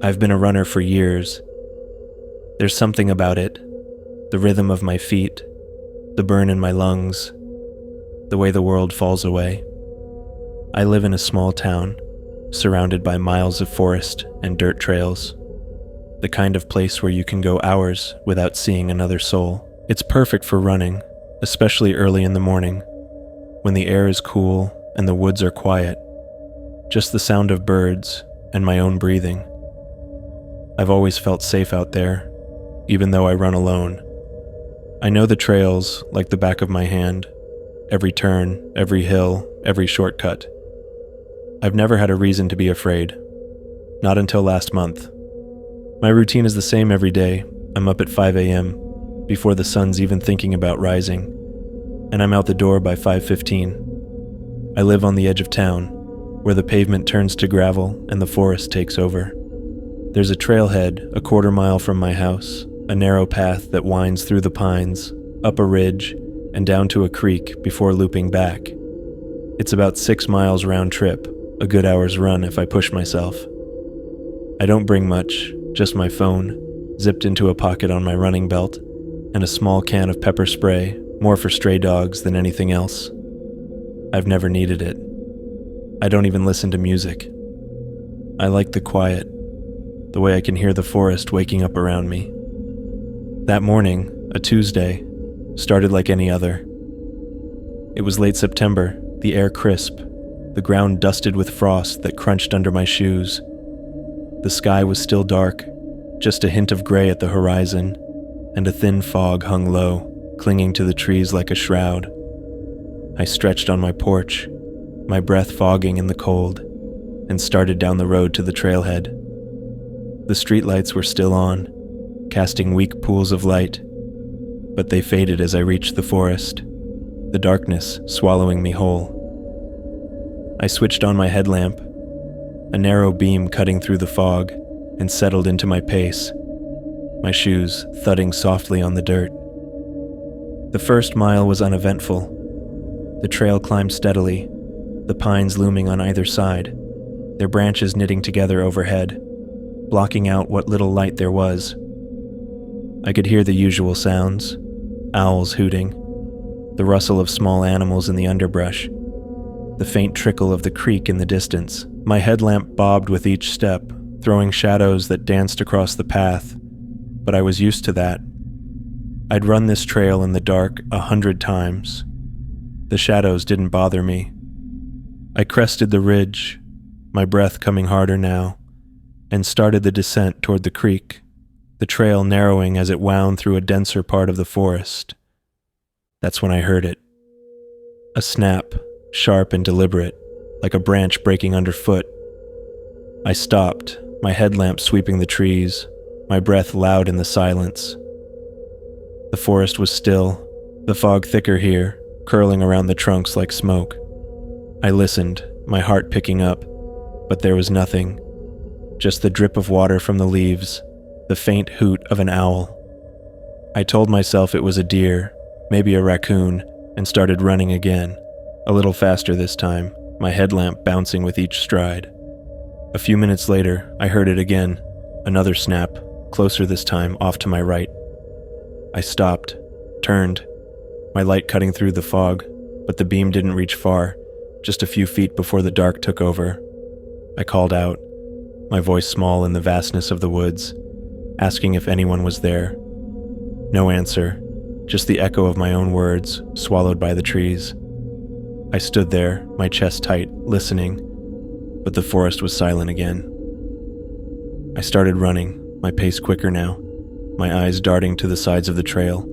I've been a runner for years. There's something about it, the rhythm of my feet, the burn in my lungs, the way the world falls away. I live in a small town, surrounded by miles of forest and dirt trails, the kind of place where you can go hours without seeing another soul. It's perfect for running, especially early in the morning, when the air is cool and the woods are quiet, just the sound of birds and my own breathing. I've always felt safe out there, even though I run alone. I know the trails like the back of my hand, every turn, every hill, every shortcut. I've never had a reason to be afraid, not until last month. My routine is the same every day. I'm up at 5 a.m., before the sun's even thinking about rising, and I'm out the door by 5:15. I live on the edge of town, where the pavement turns to gravel and the forest takes over. There's a trailhead a quarter-mile from my house, a narrow path that winds through the pines, up a ridge, and down to a creek before looping back. It's about 6 miles round trip, a good hour's run if I push myself. I don't bring much, just my phone, zipped into a pocket on my running belt, and a small can of pepper spray, more for stray dogs than anything else. I've never needed it. I don't even listen to music. I like the quiet, the way I can hear the forest waking up around me. That morning, a Tuesday, started like any other. It was late September, the air crisp, the ground dusted with frost that crunched under my shoes. The sky was still dark, just a hint of gray at the horizon, and a thin fog hung low, clinging to the trees like a shroud. I stretched on my porch, my breath fogging in the cold, and started down the road to the trailhead. The streetlights were still on, casting weak pools of light, but they faded as I reached the forest, the darkness swallowing me whole. I switched on my headlamp, a narrow beam cutting through the fog, and settled into my pace, my shoes thudding softly on the dirt. The first mile was uneventful. The trail climbed steadily, the pines looming on either side, their branches knitting together overhead, blocking out what little light there was. I could hear the usual sounds, owls hooting, the rustle of small animals in the underbrush, the faint trickle of the creek in the distance. My headlamp bobbed with each step, throwing shadows that danced across the path, but I was used to that. I'd run this trail in the dark 100 times. The shadows didn't bother me. I crested the ridge, my breath coming harder now, and started the descent toward the creek, the trail narrowing as it wound through a denser part of the forest. That's when I heard it. A snap, sharp and deliberate, like a branch breaking underfoot. I stopped, my headlamp sweeping the trees, my breath loud in the silence. The forest was still, the fog thicker here, curling around the trunks like smoke. I listened, my heart picking up, but there was nothing, just the drip of water from the leaves, the faint hoot of an owl. I told myself it was a deer, maybe a raccoon, and started running again, a little faster this time, my headlamp bouncing with each stride. A few minutes later, I heard it again, another snap, closer this time, off to my right. I stopped, turned, my light cutting through the fog, but the beam didn't reach far, just a few feet before the dark took over. I called out, my voice small in the vastness of the woods, asking if anyone was there. No answer, just the echo of my own words, swallowed by the trees. I stood there, my chest tight, listening, but the forest was silent again. I started running, my pace quicker now, my eyes darting to the sides of the trail,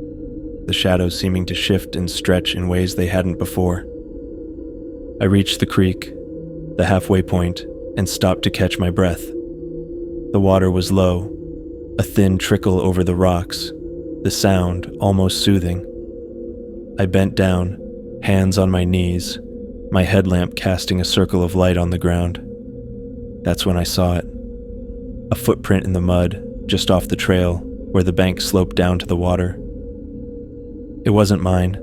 the shadows seeming to shift and stretch in ways they hadn't before. I reached the creek, the halfway point, and stopped to catch my breath. The water was low, a thin trickle over the rocks, the sound almost soothing. I bent down, hands on my knees, my headlamp casting a circle of light on the ground. That's when I saw it. A footprint in the mud, just off the trail, where the bank sloped down to the water. It wasn't mine.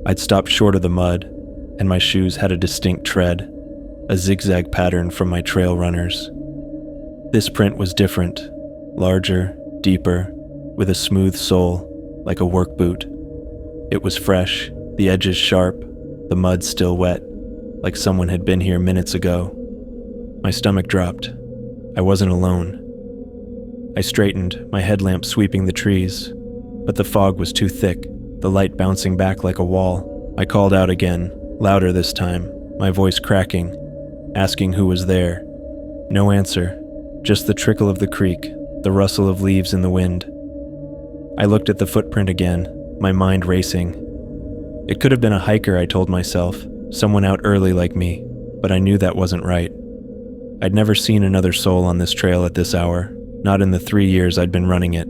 I'd stopped short of the mud, and my shoes had a distinct tread, a zigzag pattern from my trail runners. This print was different, larger, deeper, with a smooth sole, like a work boot. It was fresh, the edges sharp, the mud still wet, like someone had been here minutes ago. My stomach dropped. I wasn't alone. I straightened, my headlamp sweeping the trees, but the fog was too thick, the light bouncing back like a wall. I called out again, louder this time, my voice cracking, asking who was there. No answer, just the trickle of the creek, the rustle of leaves in the wind. I looked at the footprint again, my mind racing. It could have been a hiker, I told myself, someone out early like me, but I knew that wasn't right. I'd never seen another soul on this trail at this hour, not in the 3 years I'd been running it.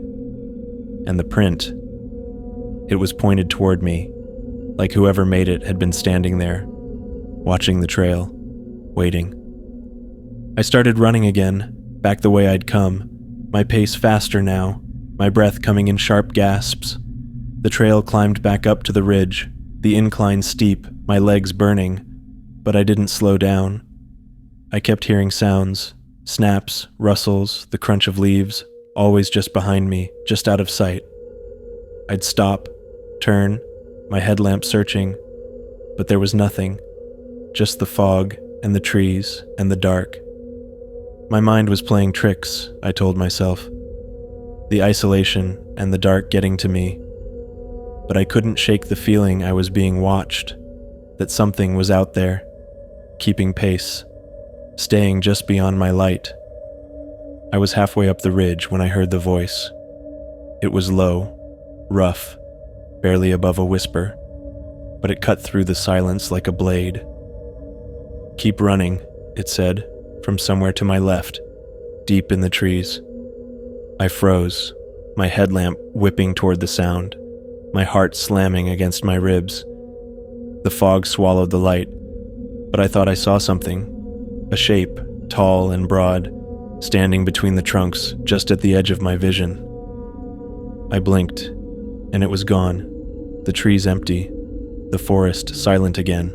And the print, it was pointed toward me, like whoever made it had been standing there, watching the trail, waiting. I started running again, back the way I'd come, my pace faster now, my breath coming in sharp gasps. The trail climbed back up to the ridge, the incline steep, my legs burning, but I didn't slow down. I kept hearing sounds, snaps, rustles, the crunch of leaves, always just behind me, just out of sight. I'd stop, turn, my headlamp searching, but there was nothing, just the fog and the trees and the dark. My mind was playing tricks, I told myself. The isolation and the dark getting to me. But I couldn't shake the feeling I was being watched, that something was out there, keeping pace, staying just beyond my light. I was halfway up the ridge when I heard the voice. It was low, rough, barely above a whisper, but it cut through the silence like a blade. "Keep running," it said, from somewhere to my left, deep in the trees. I froze, my headlamp whipping toward the sound, my heart slamming against my ribs. The fog swallowed the light, but I thought I saw something, a shape, tall and broad, standing between the trunks just at the edge of my vision. I blinked, and it was gone, the trees empty, the forest silent again.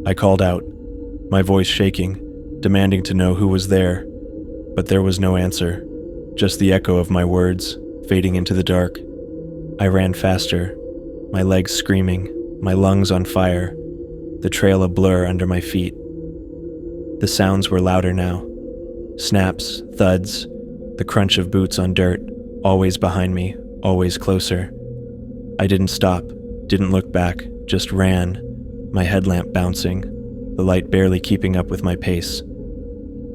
I called out, my voice shaking, demanding to know who was there, but there was no answer, just the echo of my words, fading into the dark. I ran faster, my legs screaming, my lungs on fire, the trail a blur under my feet. The sounds were louder now. Snaps, thuds, the crunch of boots on dirt, always behind me, always closer. I didn't stop, didn't look back, just ran, my headlamp bouncing, the light barely keeping up with my pace.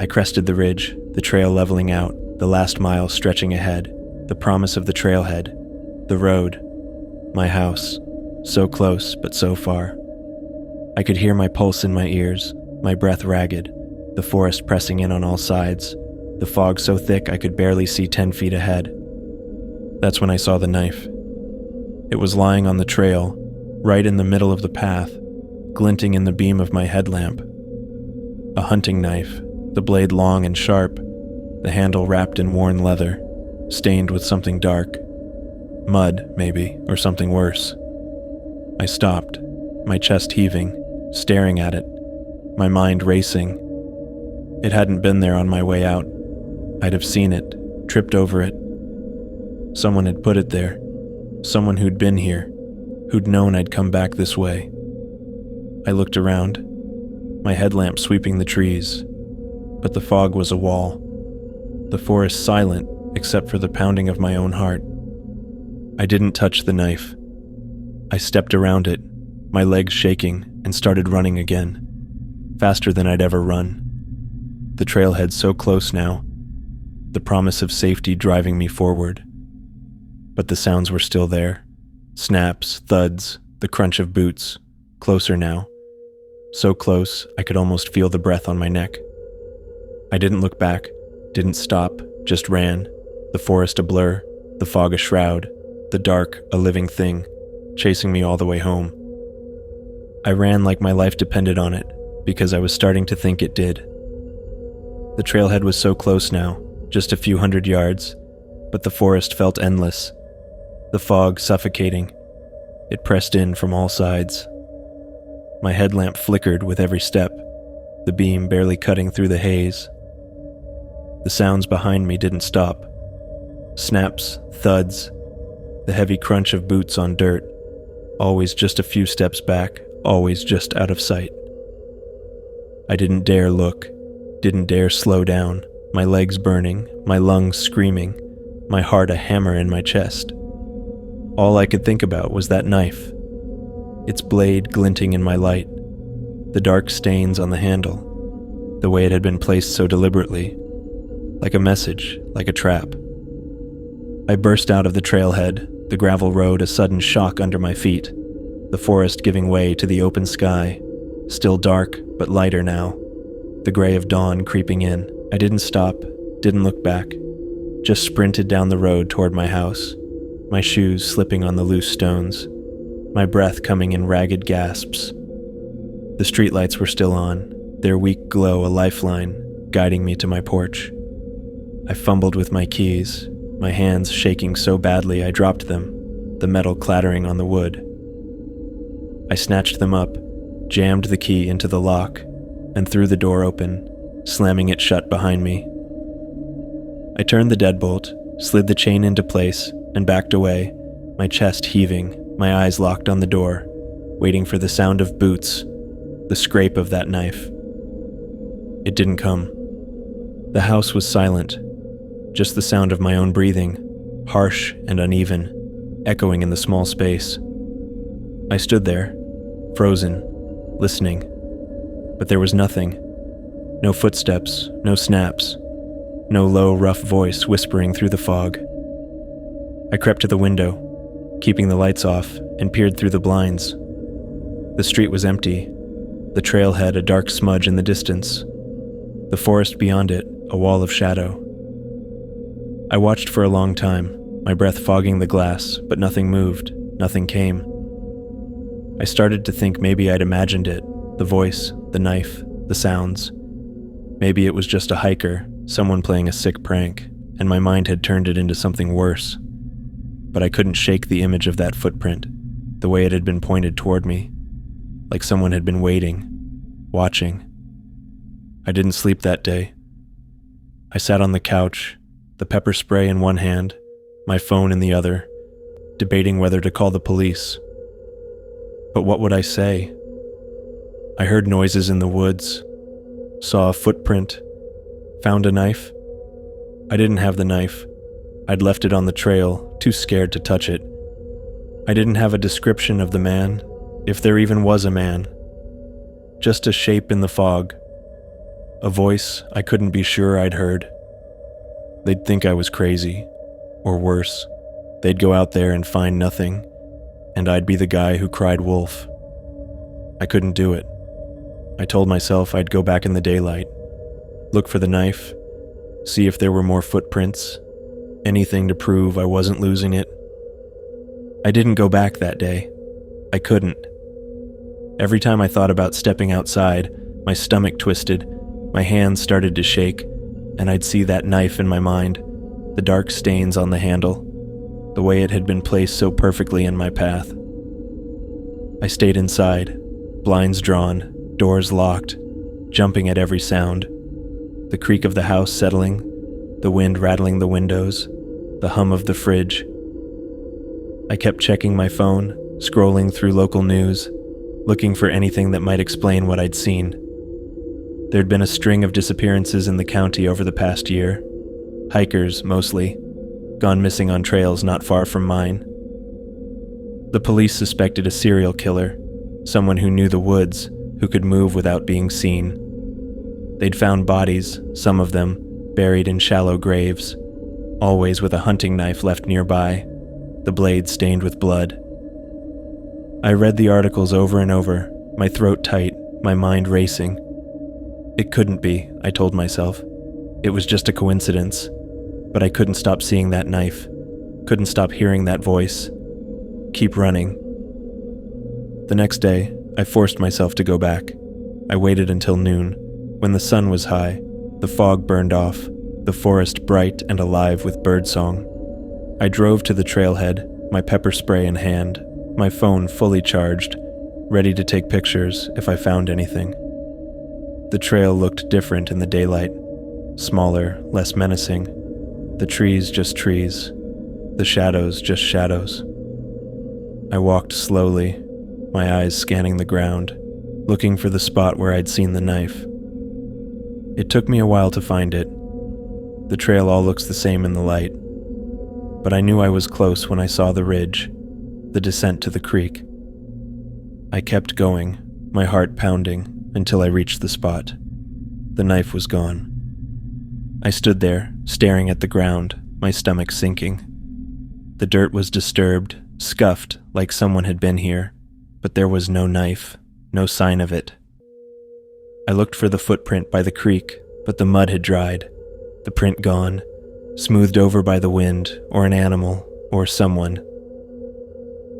I crested the ridge, the trail leveling out, the last mile stretching ahead, the promise of the trailhead, the road, my house, so close but so far. I could hear my pulse in my ears, my breath ragged, the forest pressing in on all sides, the fog so thick I could barely see 10 feet ahead. That's when I saw the knife. It was lying on the trail, right in the middle of the path, glinting in the beam of my headlamp. A hunting knife, the blade long and sharp, the handle wrapped in worn leather, stained with something dark. Mud, maybe, or something worse. I stopped, my chest heaving, staring at it, my mind racing. It hadn't been there on my way out. I'd have seen it, tripped over it. Someone had put it there, someone who'd been here, who'd known I'd come back this way. I looked around, my headlamp sweeping the trees, but the fog was a wall, the forest silent except for the pounding of my own heart. I didn't touch the knife. I stepped around it, my legs shaking, and started running again, faster than I'd ever run. The trailhead so close now, the promise of safety driving me forward. But the sounds were still there. Snaps, thuds, the crunch of boots, closer now. So close, I could almost feel the breath on my neck. I didn't look back, didn't stop, just ran, the forest a blur, the fog a shroud, the dark a living thing, chasing me all the way home. I ran like my life depended on it, because I was starting to think it did. The trailhead was so close now, just a few hundred yards, but the forest felt endless, the fog suffocating. It pressed in from all sides. My headlamp flickered with every step, the beam barely cutting through the haze. The sounds behind me didn't stop. Snaps, thuds, the heavy crunch of boots on dirt, always just a few steps back, always just out of sight. I didn't dare look, didn't dare slow down, my legs burning, my lungs screaming, my heart a hammer in my chest. All I could think about was that knife, its blade glinting in my light, the dark stains on the handle, the way it had been placed so deliberately, like a message, like a trap. I burst out of the trailhead, the gravel road a sudden shock under my feet, the forest giving way to the open sky, still dark but lighter now, the gray of dawn creeping in. I didn't stop, didn't look back, just sprinted down the road toward my house, my shoes slipping on the loose stones, my breath coming in ragged gasps. The streetlights were still on, their weak glow a lifeline, guiding me to my porch. I fumbled with my keys, my hands shaking so badly I dropped them, the metal clattering on the wood. I snatched them up, jammed the key into the lock, and threw the door open, slamming it shut behind me. I turned the deadbolt, slid the chain into place, and backed away, my chest heaving, my eyes locked on the door, waiting for the sound of boots, the scrape of that knife. It didn't come. The house was silent, just the sound of my own breathing, harsh and uneven, echoing in the small space. I stood there, frozen, listening, but there was nothing. No footsteps, no snaps, no low, rough voice whispering through the fog. I crept to the window, keeping the lights off, and peered through the blinds. The street was empty, the trailhead a dark smudge in the distance, the forest beyond it a wall of shadow. I watched for a long time, my breath fogging the glass, but nothing moved, nothing came. I started to think maybe I'd imagined it, the voice, the knife, the sounds. Maybe it was just a hiker, someone playing a sick prank, and my mind had turned it into something worse. But I couldn't shake the image of that footprint, the way it had been pointed toward me, like someone had been waiting, watching. I didn't sleep that day. I sat on the couch, the pepper spray in one hand, my phone in the other, debating whether to call the police. But what would I say? I heard noises in the woods, saw a footprint, found a knife. I didn't have the knife. I'd left it on the trail, too scared to touch it. I didn't have a description of the man, if there even was a man. Just a shape in the fog. A voice I couldn't be sure I'd heard. They'd think I was crazy, or worse, they'd go out there and find nothing, and I'd be the guy who cried wolf. I couldn't do it. I told myself I'd go back in the daylight, look for the knife, see if there were more footprints, anything to prove I wasn't losing it. I didn't go back that day. I couldn't. Every time I thought about stepping outside, my stomach twisted, my hands started to shake, and I'd see that knife in my mind, the dark stains on the handle, the way it had been placed so perfectly in my path. I stayed inside, blinds drawn, doors locked, jumping at every sound, the creak of the house settling, the wind rattling the windows, the hum of the fridge. I kept checking my phone, scrolling through local news, looking for anything that might explain what I'd seen. There'd been a string of disappearances in the county over the past year, hikers mostly, gone missing on trails not far from mine. The police suspected a serial killer, someone who knew the woods, who could move without being seen. They'd found bodies, some of them, buried in shallow graves, always with a hunting knife left nearby, the blade stained with blood. I read the articles over and over, my throat tight, my mind racing. It couldn't be, I told myself. It was just a coincidence. But I couldn't stop seeing that knife, couldn't stop hearing that voice. Keep running. The next day, I forced myself to go back. I waited until noon, when the sun was high, the fog burned off, the forest bright and alive with birdsong. I drove to the trailhead, my pepper spray in hand, my phone fully charged, ready to take pictures if I found anything. The trail looked different in the daylight. smaller, less menacing. The trees just trees. The shadows just shadows. I walked slowly, my eyes scanning the ground, looking for the spot where I'd seen the knife. It took me a while to find it. The trail all looks the same in the light, but I knew I was close when I saw the ridge, the descent to the creek. I kept going, my heart pounding, until I reached the spot. The knife was gone. I stood there, staring at the ground, my stomach sinking. The dirt was disturbed, scuffed like someone had been here, but there was no knife, no sign of it. I looked for the footprint by the creek, but the mud had dried, the print gone, smoothed over by the wind, or an animal, or someone.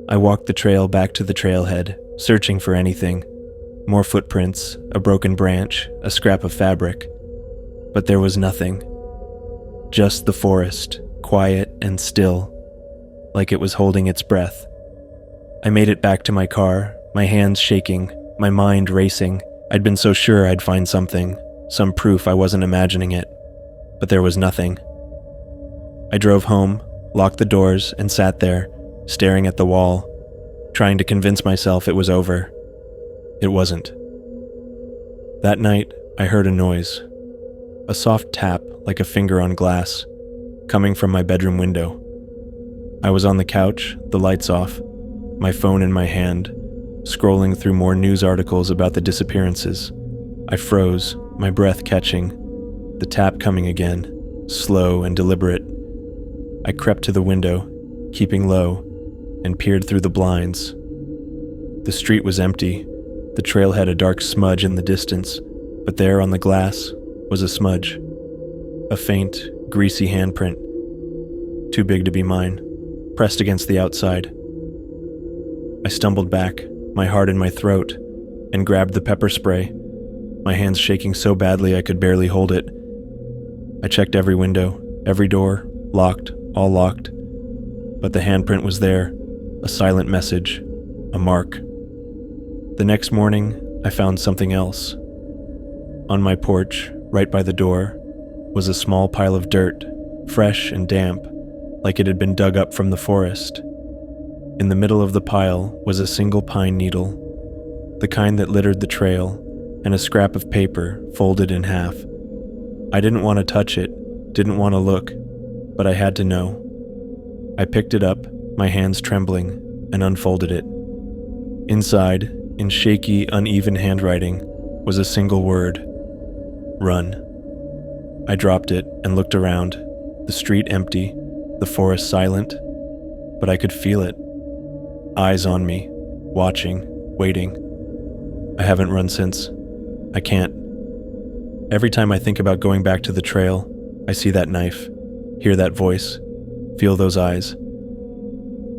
I walked the trail back to the trailhead, searching for anything. More footprints, a broken branch, a scrap of fabric. But there was nothing. Just the forest, quiet and still, like it was holding its breath. I made it back to my car, my hands shaking, my mind racing. I'd been so sure I'd find something, some proof I wasn't imagining it. But there was nothing. I drove home, locked the doors, and sat there, staring at the wall, trying to convince myself it was over. It wasn't. That night, I heard a noise. A soft tap, like a finger on glass, coming from my bedroom window. I was on the couch, the lights off, my phone in my hand, scrolling through more news articles about the disappearances. I froze, my breath catching, the tap coming again, slow and deliberate. I crept to the window, keeping low, and peered through the blinds. The street was empty. The trail had a dark smudge in the distance, but there on the glass was a smudge. A faint, greasy handprint. Too big to be mine, pressed against the outside. I stumbled back, my heart in my throat, and grabbed the pepper spray, my hands shaking so badly I could barely hold it. I checked every window, every door, locked, all locked. But the handprint was there, a silent message, a mark. The next morning, I found something else. On my porch, right by the door, was a small pile of dirt, fresh and damp, like it had been dug up from the forest. In the middle of the pile was a single pine needle, the kind that littered the trail, and a scrap of paper folded in half. I didn't want to touch it, didn't want to look, but I had to know. I picked it up, my hands trembling, and unfolded it. Inside, in shaky, uneven handwriting, was a single word: run. I dropped it and looked around, the street empty, the forest silent, but I could feel it. Eyes on me, watching, waiting. I haven't run since. I can't. Every time I think about going back to the trail, I see that knife, hear that voice, feel those eyes.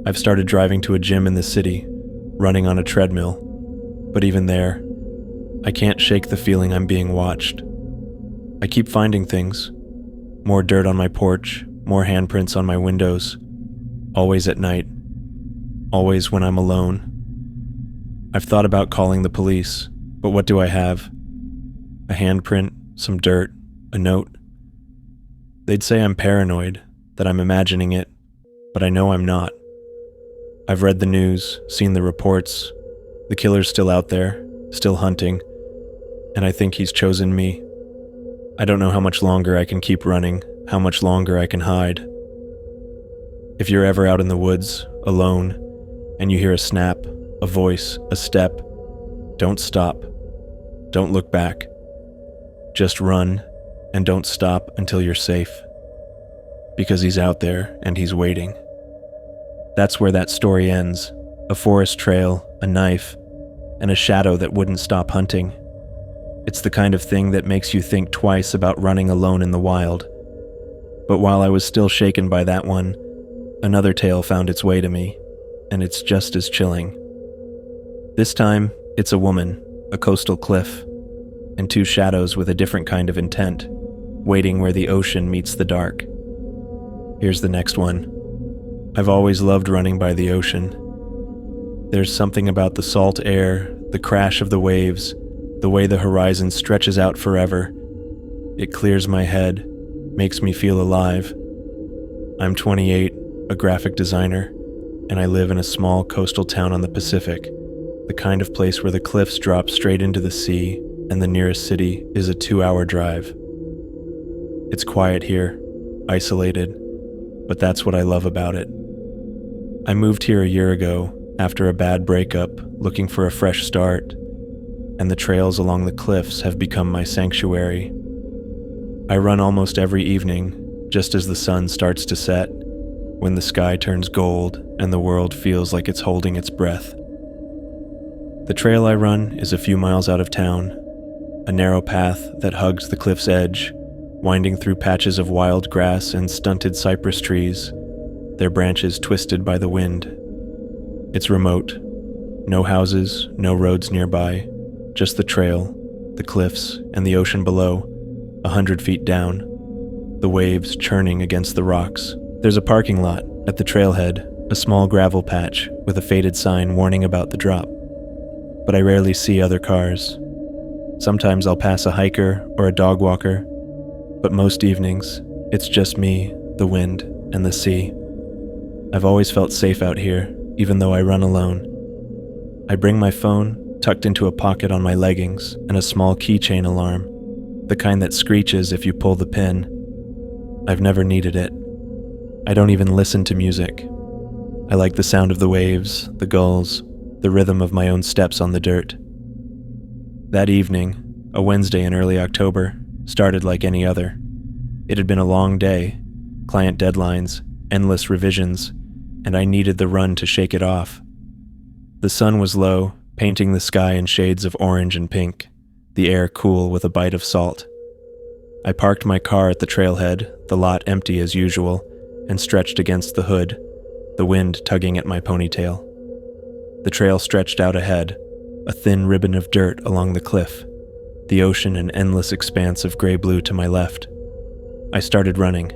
I've started driving to a gym in the city, running on a treadmill, but even there, I can't shake the feeling I'm being watched. I keep finding things. More dirt on my porch, more handprints on my windows, always at night, always when I'm alone. I've thought about calling the police, but what do I have? A handprint, some dirt, a note. They'd say I'm paranoid, that I'm imagining it, but I know I'm not. I've read the news, seen the reports. The killer's still out there, still hunting, and I think he's chosen me. I don't know how much longer I can keep running, how much longer I can hide. If you're ever out in the woods, alone, and you hear a snap, a voice, a step, don't stop. Don't look back. Just run, and don't stop until you're safe. Because he's out there, and he's waiting. That's where that story ends. A forest trail, a knife, and a shadow that wouldn't stop hunting. It's the kind of thing that makes you think twice about running alone in the wild. But while I was still shaken by that one, another tale found its way to me, and it's just as chilling. This time, it's a woman, a coastal cliff, and two shadows with a different kind of intent, waiting where the ocean meets the dark. Here's the next one. I've always loved running by the ocean. There's something about the salt air, the crash of the waves, the way the horizon stretches out forever. It clears my head, makes me feel alive. I'm 28, a graphic designer, and I live in a small coastal town on the Pacific, the kind of place where the cliffs drop straight into the sea and the nearest city is a 2-hour drive. It's quiet here, isolated, but that's what I love about it. I moved here a year ago after a bad breakup, looking for a fresh start, and the trails along the cliffs have become my sanctuary. I run almost every evening, just as the sun starts to set, when the sky turns gold and the world feels like it's holding its breath. The trail I run is a few miles out of town, a narrow path that hugs the cliff's edge, winding through patches of wild grass and stunted cypress trees, their branches twisted by the wind. It's remote. No houses, no roads nearby, just the trail, the cliffs, and the ocean below, 100 feet down, the waves churning against the rocks. There's a parking lot at the trailhead, a small gravel patch with a faded sign warning about the drop. But I rarely see other cars. Sometimes I'll pass a hiker or a dog walker, but most evenings, it's just me, the wind, and the sea. I've always felt safe out here, even though I run alone. I bring my phone tucked into a pocket on my leggings and a small keychain alarm, the kind that screeches if you pull the pin. I've never needed it. I don't even listen to music. I like the sound of the waves, the gulls, the rhythm of my own steps on the dirt. That evening, a Wednesday in early October, started like any other. It had been a long day, client deadlines, endless revisions, and I needed the run to shake it off. The sun was low, painting the sky in shades of orange and pink, the air cool with a bite of salt. I parked my car at the trailhead, the lot empty as usual, and stretched against the hood, the wind tugging at my ponytail. The trail stretched out ahead, a thin ribbon of dirt along the cliff, the ocean an endless expanse of gray-blue to my left. I started running,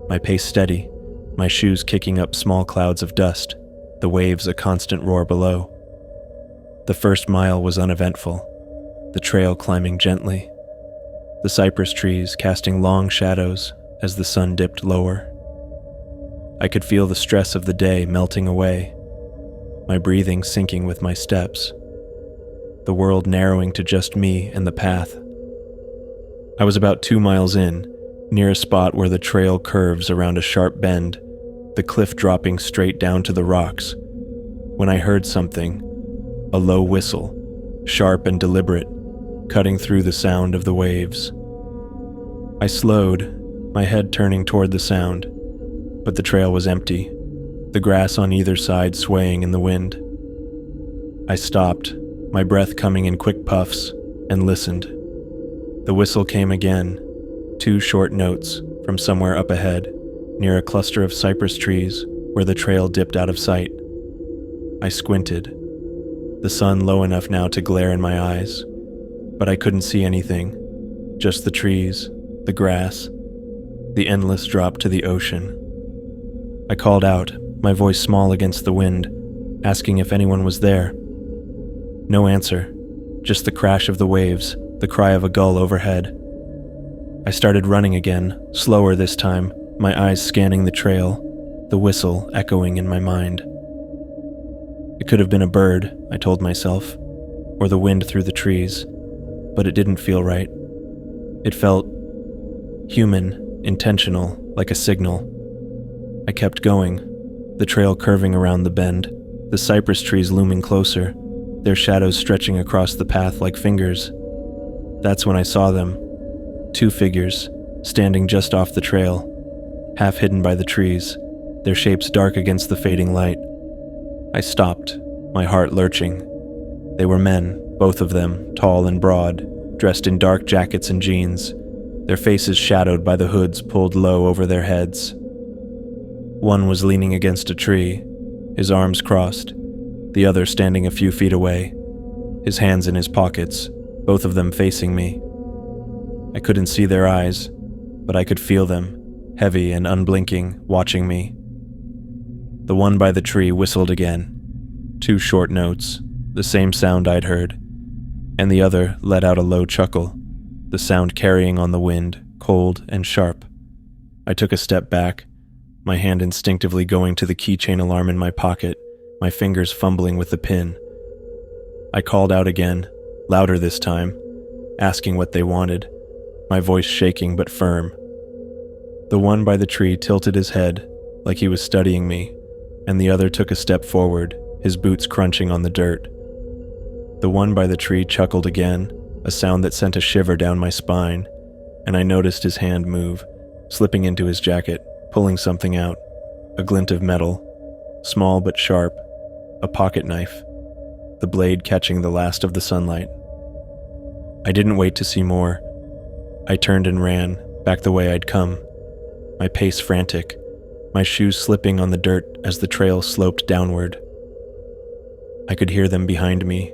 my pace steady, my shoes kicking up small clouds of dust, the waves a constant roar below. The first mile was uneventful, the trail climbing gently, the cypress trees casting long shadows as the sun dipped lower. I could feel the stress of the day melting away, my breathing sinking with my steps, the world narrowing to just me and the path. I was about 2 miles in, near a spot where the trail curves around a sharp bend, the cliff dropping straight down to the rocks, when I heard something, a low whistle, sharp and deliberate, cutting through the sound of the waves. I slowed, my head turning toward the sound, but the trail was empty, the grass on either side swaying in the wind. I stopped, my breath coming in quick puffs, and listened. The whistle came again, 2 short notes from somewhere up ahead, near a cluster of cypress trees where the trail dipped out of sight. I squinted, the sun low enough now to glare in my eyes, but I couldn't see anything, just the trees, the grass, the endless drop to the ocean. I called out, my voice small against the wind, asking if anyone was there. No answer, just the crash of the waves, the cry of a gull overhead. I started running again, slower this time, my eyes scanning the trail, the whistle echoing in my mind. It could have been a bird, I told myself, or the wind through the trees, but it didn't feel right. It felt human, intentional, like a signal. I kept going, the trail curving around the bend, the cypress trees looming closer, their shadows stretching across the path like fingers. That's when I saw them, 2 figures, standing just off the trail, half hidden by the trees, their shapes dark against the fading light. I stopped, my heart lurching. They were men, both of them, tall and broad, dressed in dark jackets and jeans, their faces shadowed by the hoods pulled low over their heads. One was leaning against a tree, his arms crossed, the other standing a few feet away, his hands in his pockets, both of them facing me. I couldn't see their eyes, but I could feel them, heavy and unblinking, watching me. The one by the tree whistled again, 2 short notes, the same sound I'd heard, and the other let out a low chuckle, the sound carrying on the wind, cold and sharp. I took a step back, my hand instinctively going to the keychain alarm in my pocket, my fingers fumbling with the pin. I called out again, louder this time, asking what they wanted, my voice shaking but firm. The one by the tree tilted his head, like he was studying me, and the other took a step forward, his boots crunching on the dirt. The one by the tree chuckled again, a sound that sent a shiver down my spine, and I noticed his hand move, slipping into his jacket, pulling something out, a glint of metal, small but sharp, a pocket knife, the blade catching the last of the sunlight. I didn't wait to see more. I turned and ran, back the way I'd come, my pace frantic, my shoes slipping on the dirt as the trail sloped downward. I could hear them behind me,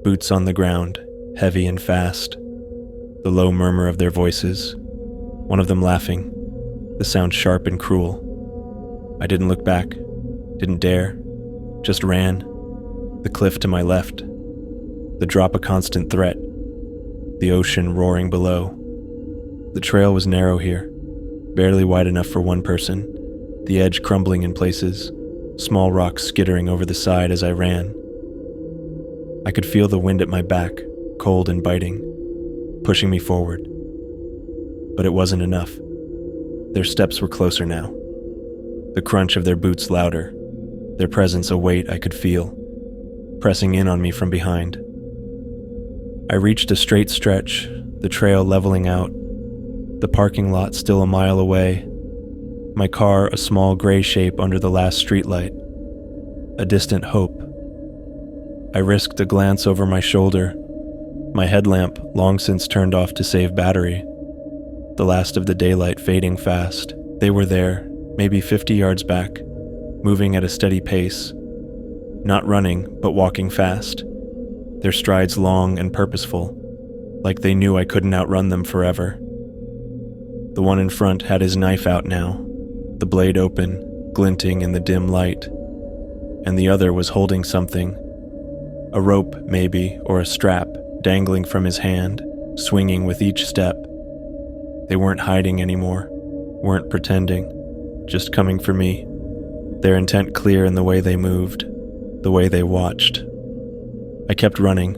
boots on the ground, heavy and fast, the low murmur of their voices, one of them laughing, the sound sharp and cruel. I didn't look back, didn't dare, just ran, the cliff to my left, the drop a constant threat, the ocean roaring below. The trail was narrow here, barely wide enough for one person, the edge crumbling in places, small rocks skittering over the side as I ran. I could feel the wind at my back, cold and biting, pushing me forward. But it wasn't enough. Their steps were closer now, the crunch of their boots louder, their presence a weight I could feel, pressing in on me from behind. I reached a straight stretch, the trail leveling out, the parking lot still a mile away, my car a small gray shape under the last streetlight, a distant hope. I risked a glance over my shoulder, my headlamp long since turned off to save battery, the last of the daylight fading fast. They were there, maybe 50 yards back, moving at a steady pace, not running, but walking fast, their strides long and purposeful, like they knew I couldn't outrun them forever. The one in front had his knife out now, the blade open, glinting in the dim light, and the other was holding something, a rope maybe, or a strap, dangling from his hand, swinging with each step. They weren't hiding anymore, weren't pretending, just coming for me, their intent clear in the way they moved, the way they watched. I kept running,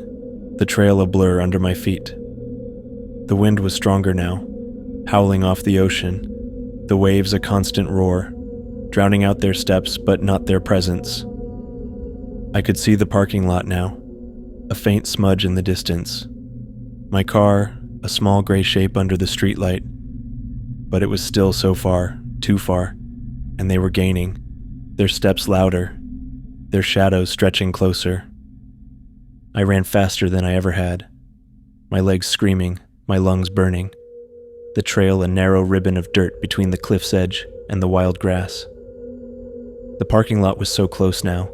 the trail a blur under my feet. The wind was stronger now, howling off the ocean, the waves a constant roar, drowning out their steps but not their presence. I could see the parking lot now, a faint smudge in the distance. My car, a small gray shape under the streetlight, but it was still so far, too far, and they were gaining, their steps louder, their shadows stretching closer. I ran faster than I ever had, my legs screaming, my lungs burning, the trail a narrow ribbon of dirt between the cliff's edge and the wild grass. The parking lot was so close now,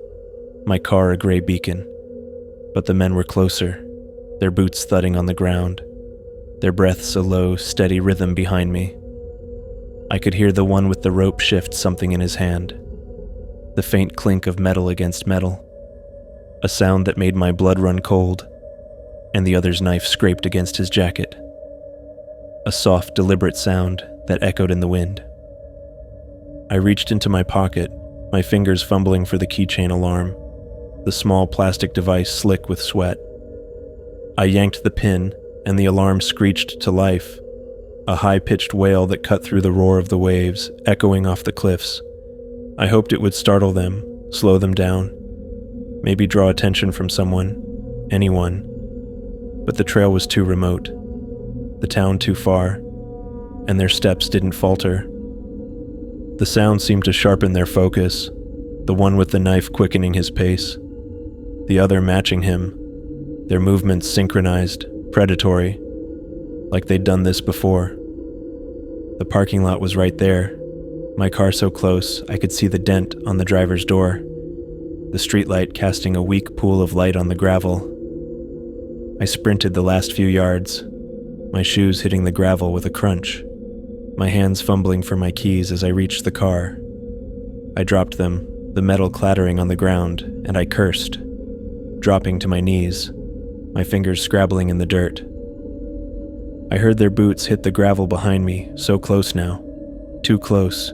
my car a gray beacon, but the men were closer, their boots thudding on the ground, their breaths a low, steady rhythm behind me. I could hear the one with the rope shift something in his hand, the faint clink of metal against metal, a sound that made my blood run cold, and the other's knife scraped against his jacket, a soft, deliberate sound that echoed in the wind. I reached into my pocket, my fingers fumbling for the keychain alarm, the small plastic device slick with sweat. I yanked the pin, and the alarm screeched to life, a high-pitched wail that cut through the roar of the waves, echoing off the cliffs. I hoped it would startle them, slow them down, maybe draw attention from someone, anyone. But the trail was too remote, the town too far, and their steps didn't falter. The sound seemed to sharpen their focus, the one with the knife quickening his pace, the other matching him, their movements synchronized, predatory, like they'd done this before. The parking lot was right there, my car so close I could see the dent on the driver's door, the streetlight casting a weak pool of light on the gravel. I sprinted the last few yards, my shoes hitting the gravel with a crunch, my hands fumbling for my keys as I reached the car. I dropped them, the metal clattering on the ground, and I cursed, dropping to my knees, my fingers scrabbling in the dirt. I heard their boots hit the gravel behind me, so close now. Too close.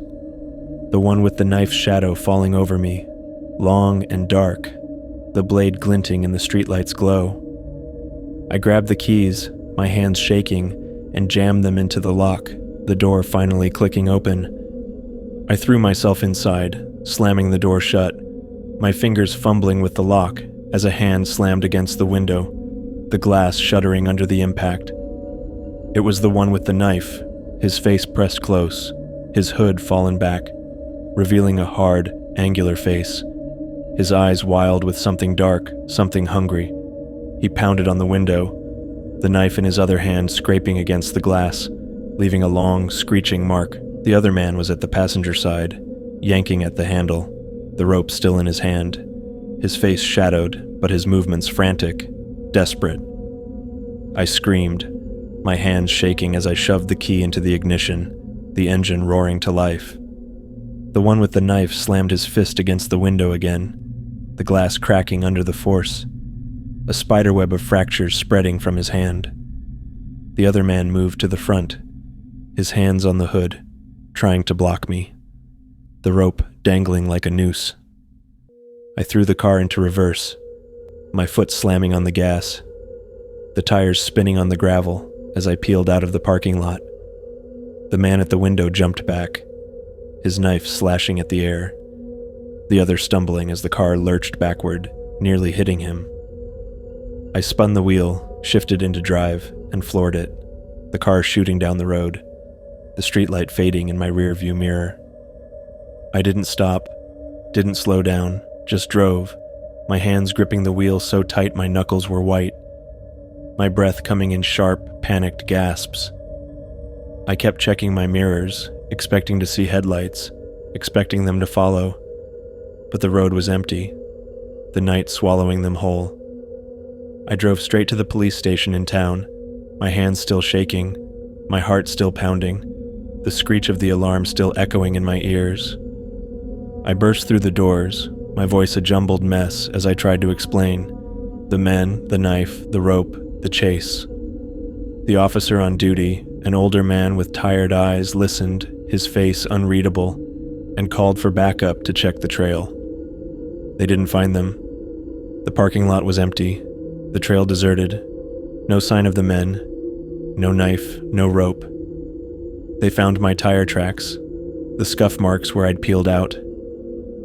The one with the knife's shadow falling over me, long and dark, the blade glinting in the streetlight's glow. I grabbed the keys, my hands shaking, and jammed them into the lock, the door finally clicking open. I threw myself inside, slamming the door shut, my fingers fumbling with the lock as a hand slammed against the window, the glass shuddering under the impact. It was the one with the knife, his face pressed close, his hood fallen back, revealing a hard, angular face, his eyes wild with something dark, something hungry. He pounded on the window, the knife in his other hand scraping against the glass, leaving a long, screeching mark. The other man was at the passenger side, yanking at the handle, the rope still in his hand, his face shadowed, but his movements frantic, desperate. I screamed, my hands shaking as I shoved the key into the ignition, the engine roaring to life. The one with the knife slammed his fist against the window again, the glass cracking under the force, a spiderweb of fractures spreading from his hand. The other man moved to the front, his hands on the hood, trying to block me, the rope dangling like a noose. I threw the car into reverse, my foot slamming on the gas, the tires spinning on the gravel as I peeled out of the parking lot. The man at the window jumped back, his knife slashing at the air, the other stumbling as the car lurched backward, nearly hitting him. I spun the wheel, shifted into drive, and floored it, the car shooting down the road, the streetlight fading in my rearview mirror. I didn't stop, didn't slow down, just drove, my hands gripping the wheel so tight my knuckles were white, my breath coming in sharp, panicked gasps. I kept checking my mirrors, expecting to see headlights, expecting them to follow, but the road was empty, the night swallowing them whole. I drove straight to the police station in town, my hands still shaking, my heart still pounding, the screech of the alarm still echoing in my ears. I burst through the doors, my voice a jumbled mess as I tried to explain. The men, the knife, the rope, the chase. The officer on duty, an older man with tired eyes, listened, his face unreadable, and called for backup to check the trail. They didn't find them. The parking lot was empty, the trail deserted, no sign of the men, no knife, no rope. They found my tire tracks, the scuff marks where I'd peeled out,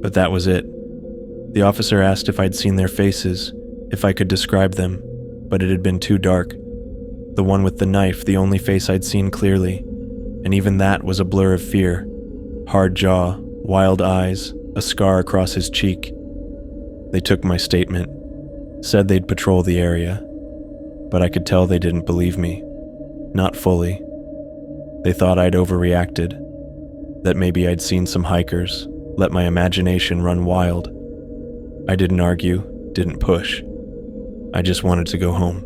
but that was it. The officer asked if I'd seen their faces, if I could describe them, but it had been too dark. The one with the knife, the only face I'd seen clearly, and even that was a blur of fear. Hard jaw, wild eyes, a scar across his cheek. They took my statement, said they'd patrol the area, but I could tell they didn't believe me. Not fully. They thought I'd overreacted, that maybe I'd seen some hikers, let my imagination run wild. I didn't argue, didn't push. I just wanted to go home.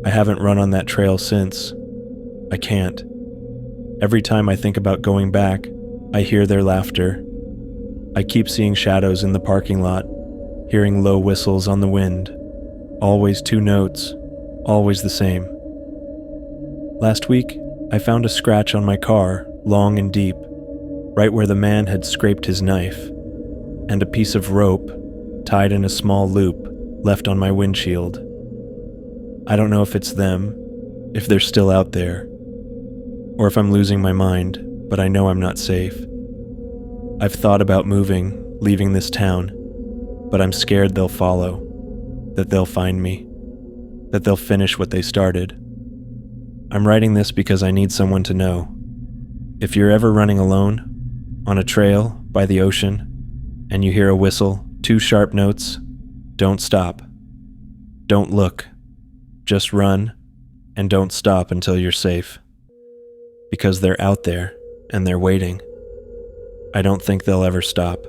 I haven't run on that trail since. I can't. Every time I think about going back, I hear their laughter. I keep seeing shadows in the parking lot, hearing low whistles on the wind. Always two notes, always the same. Last week, I found a scratch on my car, long and deep, right where the man had scraped his knife, and a piece of rope, tied in a small loop, left on my windshield. I don't know if it's them, if they're still out there, or if I'm losing my mind, but I know I'm not safe. I've thought about moving, leaving this town, but I'm scared they'll follow, that they'll find me, that they'll finish what they started. I'm writing this because I need someone to know. If you're ever running alone, on a trail, by the ocean, and you hear a whistle, 2 sharp notes, don't stop. Don't look. Just run, and don't stop until you're safe. Because they're out there, and they're waiting. I don't think they'll ever stop.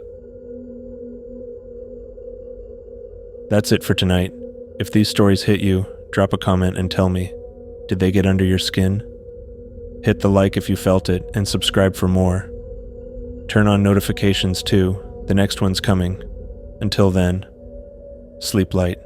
That's it for tonight. If these stories hit you, drop a comment and tell me. Did they get under your skin? Hit the like if you felt it, and subscribe for more. Turn on notifications too. The next one's coming. Until then, sleep light.